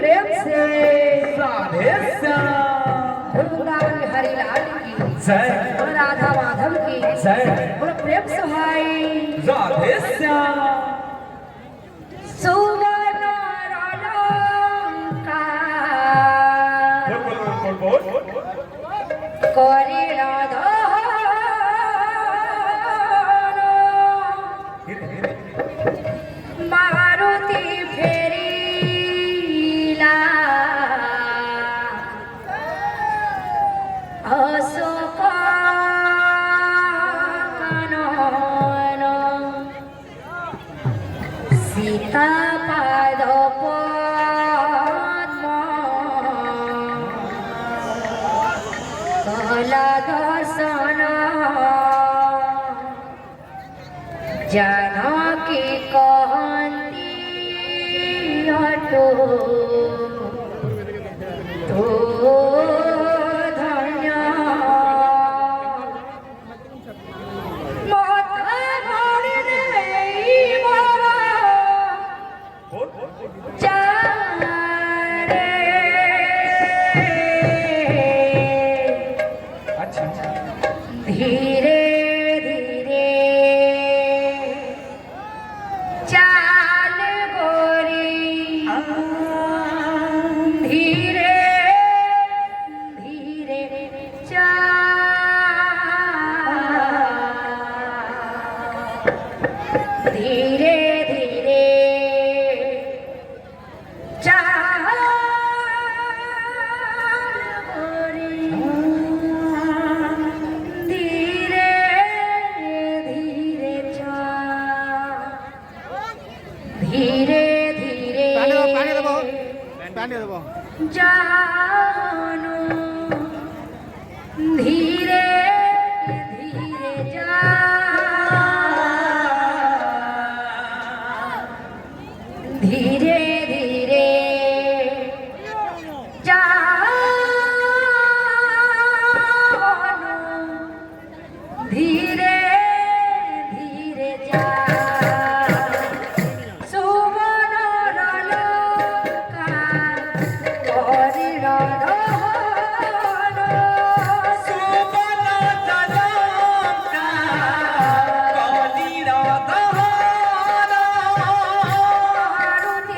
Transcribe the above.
प्रेम से राधे श्याम वृंदावन हरि लाल की जय और राधा माधव की जय और प्रेम से भाई राधे श्याम सुवर्ण अलंकार करी राधा मारुति फेरीला अशोक कानन सीता पाद पद्म कला दर्शन जानकी कहती हटो तो धन्य माता मोरे बाबा चारे अच्छा धीरे धीरे चाल गोरी धीरे धीरे चाल धीरे धीरे चाल गोरी धीरे धीरे चाल धीरे धीरे जानो धीरे धीरे जा धीरे धीरे जानो धीरे धीरे जा सुमन अलंकार करी राधा सुमन अलंकार कली राधा मारुति